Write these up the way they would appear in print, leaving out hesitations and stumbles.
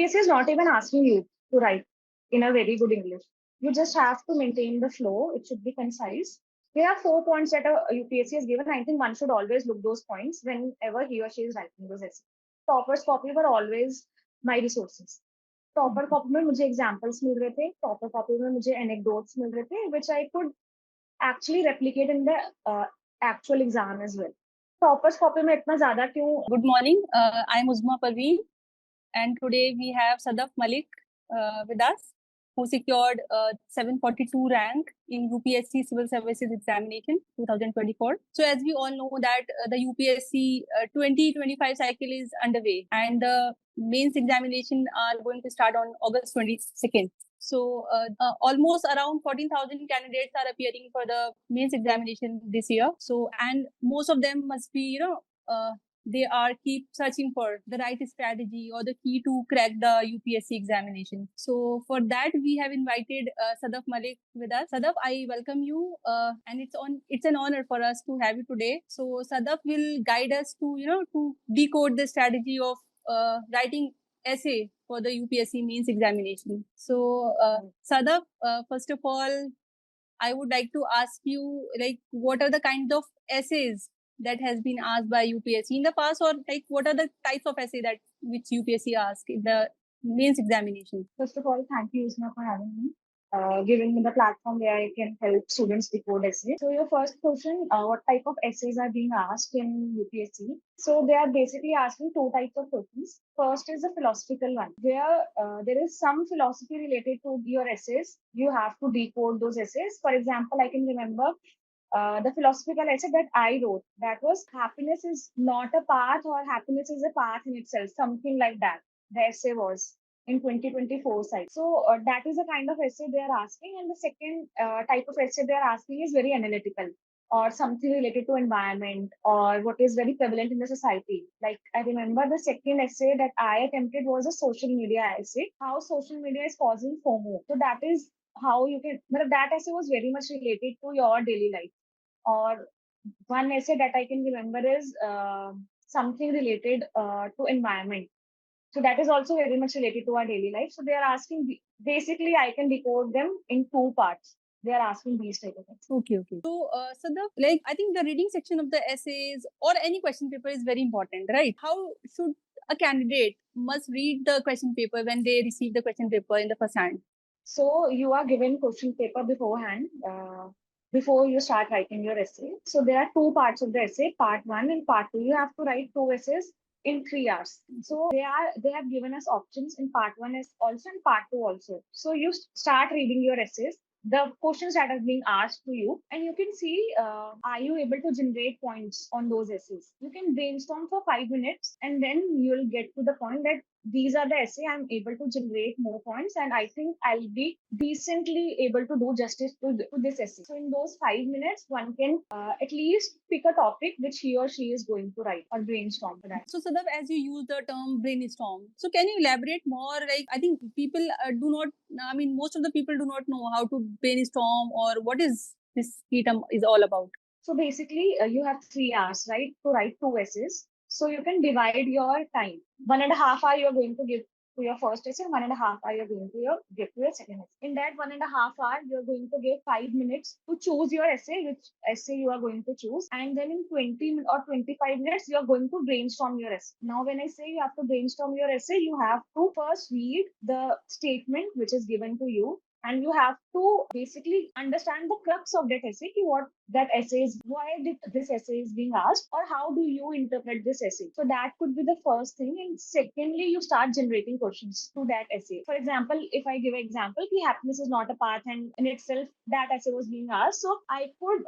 UPSC is not even asking you to write in a very good English. You just have to maintain the flow. It should be concise. There are 4 points that a UPSC has given. I think one should always look those points whenever he or she is writing those essays. Toppers copy were always my resources. Topper copy में मुझे examples मिल रहे थे, topper copy में मुझे anecdotes मिल रहे थे, which I could actually replicate in the actual exam as well. Toppers copy में इतना ज्यादा क्यों? Good morning, I'm Uzma Parveen, and today we have Sadaf Malik with us, who secured 742 rank in UPSC Civil Services Examination 2024. So as we all know that the UPSC 2025 cycle is underway, and the mains examination are going to start on August 22nd. So almost around 14,000 candidates are appearing for the mains examination this year. So, and most of them must be, they are keep searching for the right strategy or the key to crack the UPSC examination. So for that, we have invited Sadaf Malik with us. Sadaf, I welcome you, and it's an honor for us to have you today. So Sadaf will guide us to, to decode the strategy of writing essay for the UPSC mains examination. So Sadaf, first of all, I would like to ask you, like, what are the kind of essays that has been asked by UPSC in the past, or like what are the types of essay that which UPSC asks in the mains examination? First of all, thank you, Uzma, for having me. Giving me the platform where I can help students decode essays. So your first question, what type of essays are being asked in UPSC? So they are basically asking two types of questions. First is the philosophical one, where there is some philosophy related to your essays. You have to decode those essays. For example, I can remember the philosophical essay that I wrote, that was happiness is not a path, or happiness is a path in itself, something like that. The essay was in 2024 side. So that is the kind of essay they are asking. And the second type of essay they are asking is very analytical, or something related to environment, or what is very prevalent in the society. Like I remember the second essay that I attempted was a social media essay, how social media is causing FOMO. So that is how you can, that essay was very much related to your daily life. Or one essay that I can remember is something related to environment. So that is also very much related to our daily life. So they are asking, basically I can decode them in two parts. They are asking these type of things. Okay. So, like, I think the reading section of the essays or any question paper is very important, right? How should a candidate must read the question paper when they receive the question paper in the first hand? So you are given question paper beforehand, before you start writing your essay. So there are two parts of the essay, part 1 and part 2. You have to write 2 essays in 3 hours. So they have given us options in part 1 is also in part 2 also. So you start reading your essays, the questions that are being asked to you, and you can see, are you able to generate points on those essays? You can brainstorm for 5 minutes, and then you'll get to the point that these are the essay I'm able to generate more points, and I think I'll be decently able to do justice to this essay. So in those 5 minutes, one can at least pick a topic which he or she is going to write or brainstorm for that. So Sadaf, as you use the term brainstorm, so can you elaborate more? Like, I think people most of the people do not know how to brainstorm, or what is this term is all about. So basically, you have 3 hours, right, to write 2 essays. So you can divide your time. 1.5 hour you're going to give to your first essay, 1.5 hour you're going to give to your second essay. In that 1.5 hour, you're going to give 5 minutes to choose your essay, which essay you are going to choose. And then in 20 or 25 minutes, you're going to brainstorm your essay. Now, when I say you have to brainstorm your essay, you have to first read the statement which is given to you. And you have to basically understand the crux of that essay, what that essay is, why did this essay is being asked, or how do you interpret this essay. So that could be the first thing. And secondly, you start generating questions to that essay. For example, if I give an example, happiness is not a path, and in itself that essay was being asked. So I could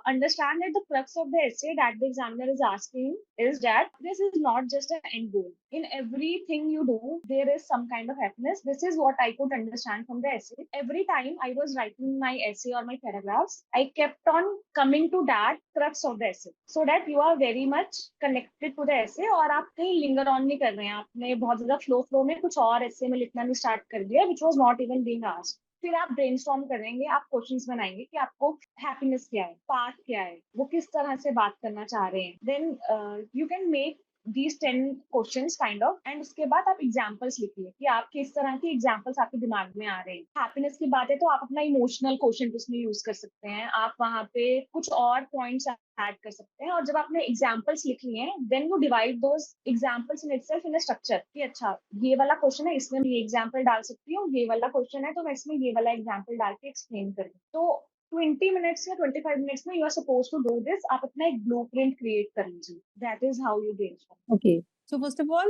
understand that the crux of the essay that the examiner is asking is that this is not just an end goal. In everything you do, there is some kind of happiness. This is what I could understand from the essay. Every time I was writing my essay or my paragraphs, I kept on coming to that crux of the essay, so that you are very much connected to the essay, और आप कहीं linger on नहीं कर रहे हैं, आपने बहुत ज़्यादा flow में कुछ और essay में लिखना भी start कर दिया, which was not even being asked. फिर आप ब्रेनस्टॉर्म करेंगे, आप क्वेश्चंस बनाएंगे कि आपको हैप्पीनेस क्या है, पाथ क्या है, वो किस तरह से बात करना चाह रहे हैं. Then you can make these 10 questions kind of, and उसके बाद आप एग्जांपल्स लिखिए कि आप किस तरह के एग्जांपल्स आपके दिमाग में आ रहे हैं। हैप्पीनेस की बात है तो आप अपना इमोशनल क्वेश्चन उसमें यूज कर सकते हैं, आप वहां पे कुछ और पॉइंट्स ऐड कर सकते हैं। और जब आपने एग्जांपल्स लिख लिए हैं, then you divide those examples in itself in a structure कि अच्छा ये वाला क्वेश्चन है, इसमें मैं ये एग्जांपल डाल सकती हूँ, ये वाला क्वेश्चन है तो मैं इसमें ये वाला एग्जांपल डाल के एक्सप्लेन करूँ। तो 20 मिनट्स या 25 मिनट्स में you are suppose to do this, आप अपना एक ब्लूप्रिंट क्रिएट कर लीजिए। That is how you brainstorm. Okay. So first of all,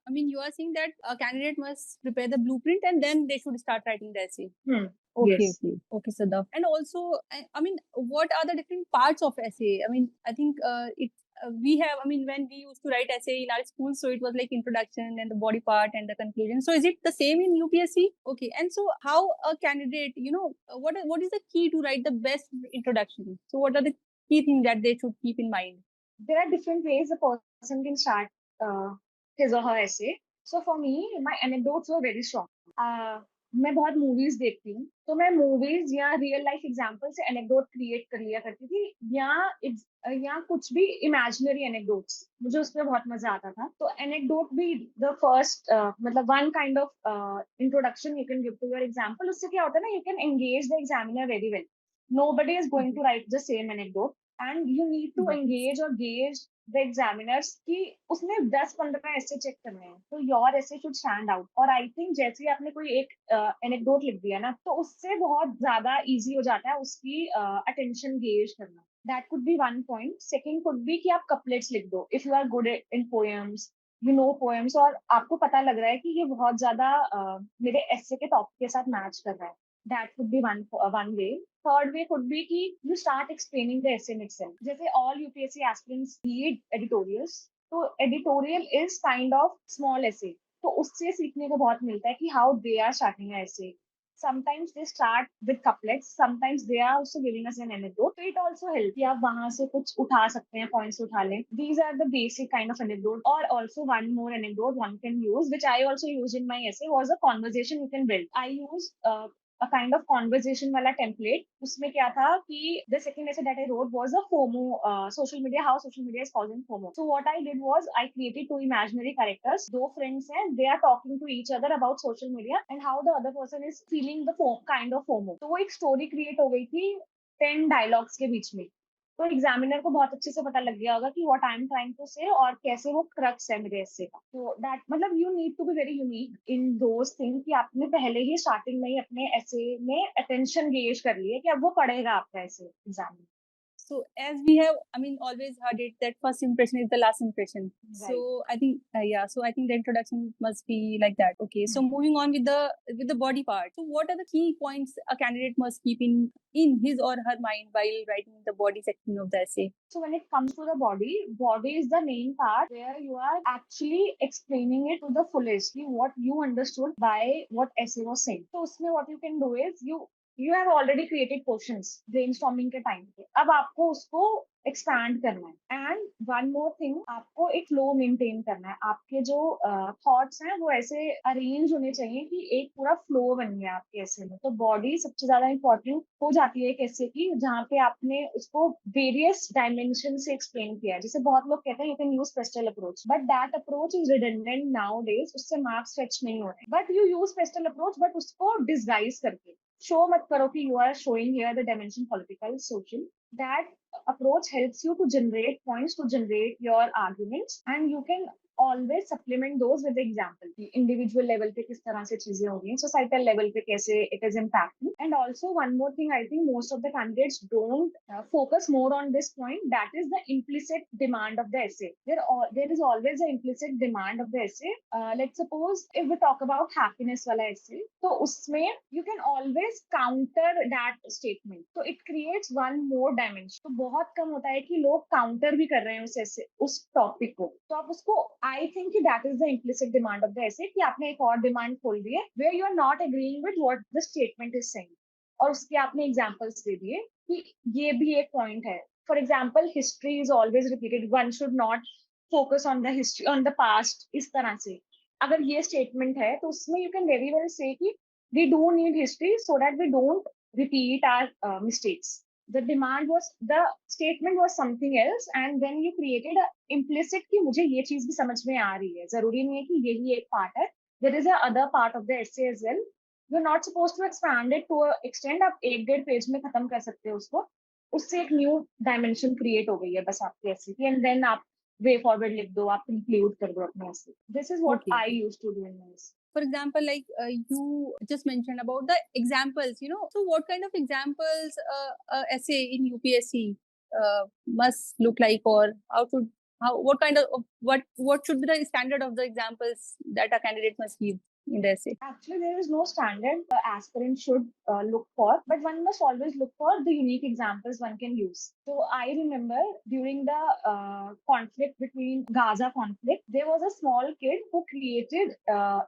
I mean, you are saying that a candidate must prepare the blueprint and then they should start writing the essay. Okay, Yes. okay, Sadaf. And also, I mean, what are the different parts of essay? I mean, I think we have, I mean, when we used to write essay in our school, so it was like introduction and the body part and the conclusion. So is it the same in UPSC? Okay. And so how a candidate, you know, what is the key to write the best introduction? So what are the key things that they should keep in mind? There are different ways a person can start his or her essay. So for me, my anecdotes were very strong. मैं बहुत movies देखती हूँ, तो मैं movies या real life example से anecdote create कर लिया करती थी, या कुछ भी इमेजिनरी एनेक्डोट्स, मुझे उसमें बहुत मजा आता था। तो एनेक्डोट भी द फर्स्ट मतलब one kind of introduction you can give to your example. उससे क्या होता है ना, you can engage the examiner very well. Nobody is going to write the same anecdote, and you need to engage or gauge the examiners कि उसने 10-15 ऐसे check करने हैं, तो योर ऐसे शुड स्टैंड आउट। और आई थिंक जैसे ही आपने कोई एक एनेक्डोट लिख दिया ना, तो उससे बहुत ज्यादा इजी हो जाता है उसकी अटेंशन गेज करना। That could be one point. Second could be कि आप कपलेट्स लिख दो if you are good in poems, you know poems, और आपको पता लग रहा है कि ये बहुत ज्यादा मेरे ऐसे के टॉपिक के साथ मैच कर रहा है। That could be one way. Third way could be कि you start explaining the essay in itself. जैसे all UPSC aspirants read editorials, तो editorial is kind of small essay. तो उससे सीखने को बहुत मिलता है कि how they are starting an essay. Sometimes they start with couplets, sometimes they are also giving us an anecdote. So it also helps कि आप वहां से कुछ उठा सकते हैं, points उठा लें. These are the basic kind of anecdote. Or also one more anecdote one can use, which I also used in my essay, was a conversation you can build. I used a kind of conversation वाला template. उसमें क्या था कि the second essay that I wrote was a FOMO, social media, how social media is causing FOMO. So what I did was I created two imaginary characters. दो friends हैं, they are talking to each other about social media and how the other person is feeling the kind of FOMO. तो वो एक story create हो गई थी 10 dialogues के बीच में। तो एग्जामिनर को बहुत अच्छे से पता लग गया होगा कि what I am trying to say और कैसे वो क्रक्स है मेरे एसे का। तो दैट मतलब you need to be very unique in those thing कि आपने पहले ही स्टार्टिंग में ही अपने एसे में अटेंशन गेज कर लिए कि अब वो पढ़ेगा आपका एसे एग्जाम में। So as we have, I mean, always heard it that first impression is the last impression. Right. So I think, yeah. So I think the introduction must be like that. Okay. So moving on with the body part. So what are the key points a candidate must keep in his or her mind while writing the body section of the essay? So when it comes to the body is the main part where you are actually explaining it to the fullest, what you understood by what essay was saying. So उसमें what you can do is you have already created portions brainstorming के time पे, अब आपको उसको expand करना है। And one more thing, आपको एक फ्लो मेंटेन करना है। आपके जो थॉट्स हैं वो ऐसे अरेंज होने चाहिए कि एक पूरा फ्लो बन गया आपके ऐसे में। तो बॉडी सबसे ज्यादा इंपॉर्टेंट हो जाती है एक ऐसे की जहाँ पे आपने उसको वेरियस डायमेंशन से एक्सप्लेन किया है। जैसे बहुत लोग कहते हैं you can use pastel approach, but that approach is redundant now days, उससे मार्क्स फेच नहीं हो रहे। But you use pastel approach but उसको डिस्गाइज करके शो मत करो कि you are showing here the dimension political, social. That approach helps you to generate points, to generate your arguments, and you can always supplement those with example. Individual level पे किस तरह से चीजें हो रही हैं, societal level पे कैसे it is impacting. And also one more thing, I think most of the candidates don't focus more on this point. That is the implicit demand of the essay. There is always an implicit demand of the essay. Let's suppose if we talk about happiness वाला essay, तो उसमें you can always counter that statement. So it creates one more dimension. तो बहुत कम होता है कि लोग counter भी कर रहे हैं उस टॉपिक को। तो आप उसको I think that is the implicit demand of the essay कि आपने एक और डिमांड खोल दी है where you are not agreeing with what the statement is saying, और उसके आपने एग्जांपल्स दे दिए कि ये भी एक पॉइंट है। For example, history is always repeated, one should not focus on the history on the past. इस तरह से अगर ये स्टेटमेंट है तो उसमें यू कैन वेरी वेल से कि we do need history so that we don't repeat our mistakes. The statement was something else, and then you created a implicit कि मुझे ये चीज भी समझ में आ रही है, जरूरी नहीं है कि यही एक part है. There is a other part of the essay as well. You're not supposed to expand it to a extent. आप एक डेढ़ पेज में खत्म कर सकते हो उसको. उससे एक न्यू डायमेंशन क्रिएट हो गई है बस आपके essay की, एंड देन आप वे फॉरवर्ड लिख दो, आप कंक्लूड कर दो अपने essay. This is what Okay. I used to do in my essay. For example, like you just mentioned about the examples, so what kind of examples essay in UPSC must look like, or what kind of what should be the standard of the examples that a candidate must give in the essay? Actually, there is no standard aspirant should look for, but one must always look for the unique examples one can use. So I remember during the conflict between Gaza conflict, there was a small kid who created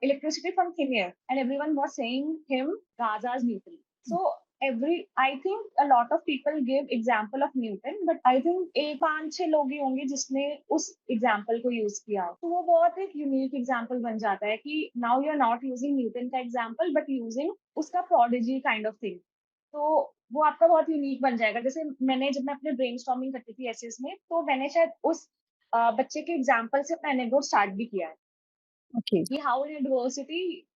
electricity from thin air, and everyone was saying him Gaza's Newton. So I think a lot of people give example of Newton, but I think एक 5-6 लोग ही होंगे जिसने उस example को use किया. तो वो बहुत एक unique example बन जाता है कि now you are not using Newton का example, but using उसका prodigy kind of thing. तो वो आपका बहुत यूनिक बन जाएगा. जैसे जब मैं अपने ब्रेनस्टॉर्मिंग करती थी एसेस में, तो मैंने शायद उस बच्चे के एग्जांपल से अपना एनेक्डोट स्टार्ट भी किया है. Okay. कि how in adversity,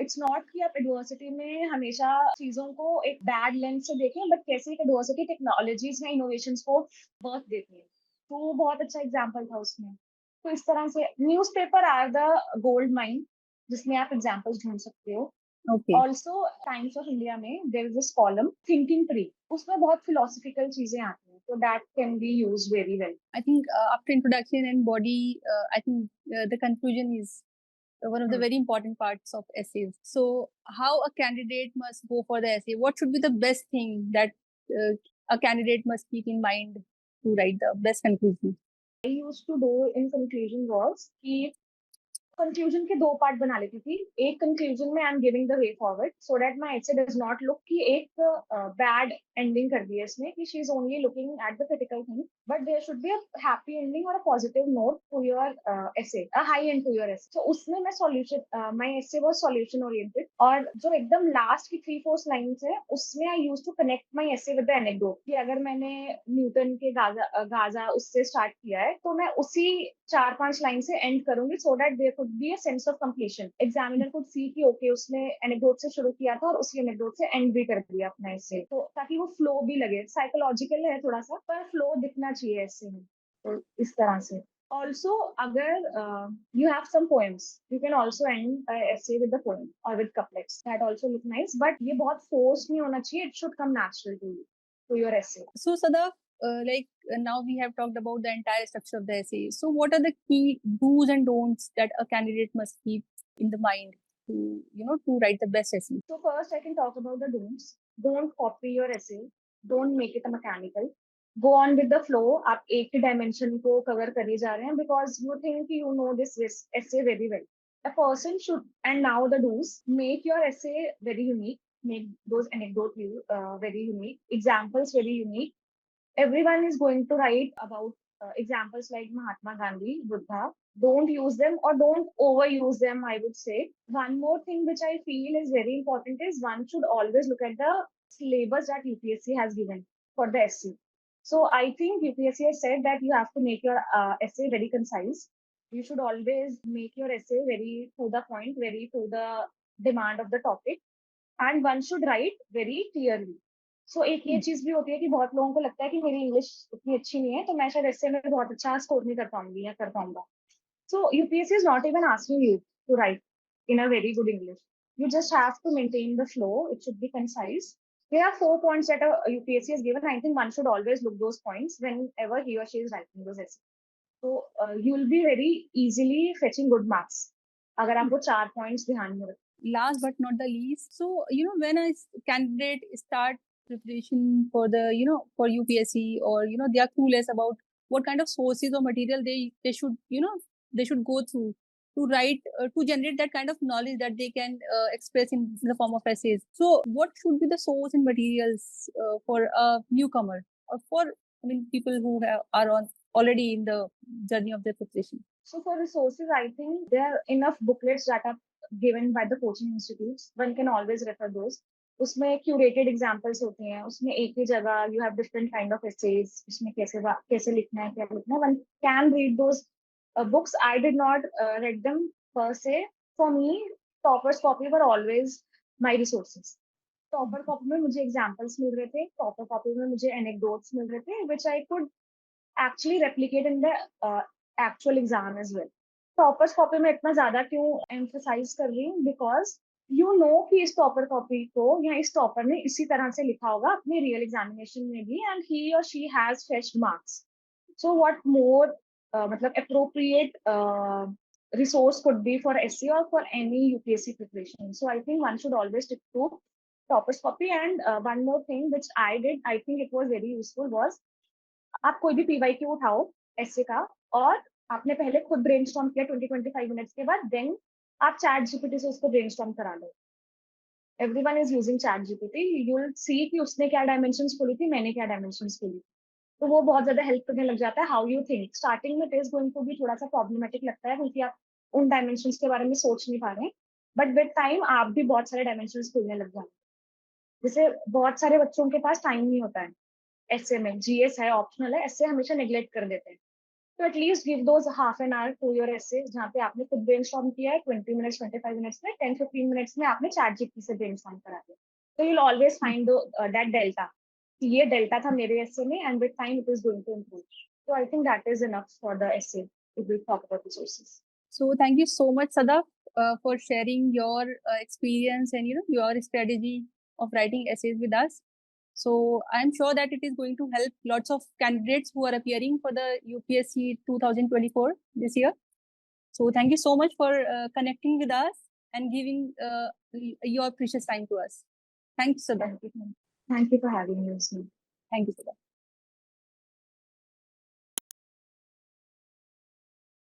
it's not कि आप एडवर्सिटी में हमेशा चीजों को एक बैड लेंस से देखें, बट कैसे एक एडवर्सिटी टेक्नोलॉजीज में इनोवेशंस को बर्थ देती है. तो वो बहुत अच्छा एग्जांपल था उसमें. तो इस तरह से newspaper are the gold mine जिसमें आप एग्जांपल्स ढूंढ सकते हो. Okay. Also Times of India में there is this column thinking tree, उसमें बहुत फिलोसफिकल चीजें आती हैं, तो that can be used very well. I think after introduction and body, I think the conclusion is one of the very important parts of essays. So, how a candidate must go for the essay? What should be the best thing that a candidate must keep in mind to write the best conclusion? I used to do in conclusion was कि conclusion के 2 part बना लेती थी. एक conclusion में I am giving the way forward so that my essay does not look कि एक bad ending कर दी है इसने कि she is only looking at the critical thing, but there should be a happy ending और a positive note to your essay, a high end to your essay. So उसमें मैं solution, my essay was solution oriented, और जो एकदम last की 3-4 lines है उसमें I used to connect my essay with the anecdote कि अगर मैंने न्यूटन के गाजा उससे स्टार्ट किया है तो मैं उसी 4-5 लाइन से एंड करूंगी, so that there could be a sense of completion. Examiner could see कि ओके उसने एनेक्डोट से शुरू किया था और उसी एनेक्डोट से एंड भी कर दिया अपना इससे, तो ताकि वो फ्लो भी लगे. साइकोलॉजिकल है थोड़ा सा, पर फ्लो दिखना चाहिए ऐसे में. तो इस तरह से. Also, अगर you have some poems, you can also end an essay with the poem or with couplets. That also look nice, but ये बहुत forced नहीं होना चाहिए. It should come natural to you, to your essay. So, Sadaf, now we have talked about the entire structure of the essay. So, what are the key do's and don'ts that a candidate must keep in the mind to write the best essay? So first, I can talk about the don'ts. Don't copy your essay. Don't make it a mechanical. Go on with the flow. आप एक ही dimension को cover करी जा रहे हैं because you think you know this essay very well. A person should, and now the do's, make your essay very unique. Make those anecdotes very unique. Examples very unique. Everyone is going to write about examples like Mahatma Gandhi, Buddha. Don't use them or don't overuse them, I would say. One more thing which I feel is very important is one should always look at the syllabus that UPSC has given for the essay. So I think UPSC has said that you have to make your essay very concise. You should always make your essay very to the point, very to the demand of the topic, and one should write very clearly. सो एक ये चीज भी होती है कि बहुत लोगों को लगता है कि मेरी इंग्लिश इतनी अच्छी नहीं है तो मैं शायद ऐसे में बहुत अच्छा स्कोर नहीं कर पाऊंगी या कर पाऊंगा. So UPSC is not even asking you to write in a very good English. You just have to maintain the flow. It should be concise. There are 4 points that UPSC has given. I think one should always look those points whenever he or she is writing those essays. So you will be very easily fetching good marks अगर आप वो 4 points ध्यान में रखें. Last but not the least, so when a candidate start preparation for the for UPSC, or they are clueless about what kind of sources or material they should they should go through to write to generate that kind of knowledge that they can express in the form of essays. So what should be the source and materials for a newcomer, or for people who are already in the journey of their preparation? So for resources, I think there are enough booklets that are given by the coaching institutes. One can always refer those. उसमें curated examples होते हैं, उसमें एक ही जगह you have different kind of essays, उसमें कैसे लिखना है, क्या लिखना है, one can read those books. I did not read them per se. For me, toppers copy were always my resources. Topper copy में मुझे एग्जाम्पल्स मिल रहे थे, टॉपर कॉपी में मुझे एनेक्डोट्स मिल रहे थे which I could actually replicate in the actual exam as well. Toppers copy में इतना ज्यादा क्यों एम्फसाइज कर रही हूँ, बिकॉज यू नो कि इस टॉपर कॉपी को या इस टॉपर ने इसी तरह से लिखा होगा अपने रियल एग्जामिनेशन में भी, एंड ही और she has fetched marks. So what more मतलब appropriate resource could be for essay or for any UPSC preparation. So I think one should always stick to toppers copy. And one more thing which I did, I think it was very useful, was आप कोई भी PY Q उठाओ S A का, और आपने पहले खुद brainstorm किया 20-25 मिनट्स के बाद, देन आप चैट जीपीटी से उसको ब्रेनस्टॉर्म करा लो. Everyone is using ChatGPT, you will see कि उसने क्या डायमेंशंस खोली थी, मैंने क्या डायमेंशंस खोली. तो वो बहुत ज्यादा हेल्प करने लग जाता है. हाउ यू थिंक, स्टार्टिंग में इट इज गोइंग टू भी थोड़ा सा प्रॉब्लमेटिक लगता है क्योंकि आप उन डायमेंशंस के बारे में सोच नहीं पा रहे हैं, बट विद टाइम आप भी बहुत सारे डायमेंशंस खोलने लग जाते हैं. जैसे बहुत सारे बच्चों के पास टाइम नहीं होता है एसए में, जीएस है ऑप्शनल है, एसए हमेशा नेग्लेक्ट कर देते हैं. तो at least give those half an hour to your essay, जहाँ पे आपने खुद ब्रेनस्टॉर्म किया है 20 मिनट्स 25 मिनट्स में, 10-15 मिनट्स में आपने चैट जीपीटी से ब्रेनस्टॉर्म करा दिया. तो you'll always find that delta, कि ये डेल्टा था मेरे एसे में, and with time it is going to improve. So I think that is enough for the essay if we talk about resources. So thank you so much, Sadaf, for sharing your experience and your strategy of writing essays with us. So I'm sure that it is going to help lots of candidates who are appearing for the UPSC 2024 this year. So thank you so much for connecting with us and giving your precious time to us. Thanks, Sadaf. Thank you for having me. Thank you, Sadaf.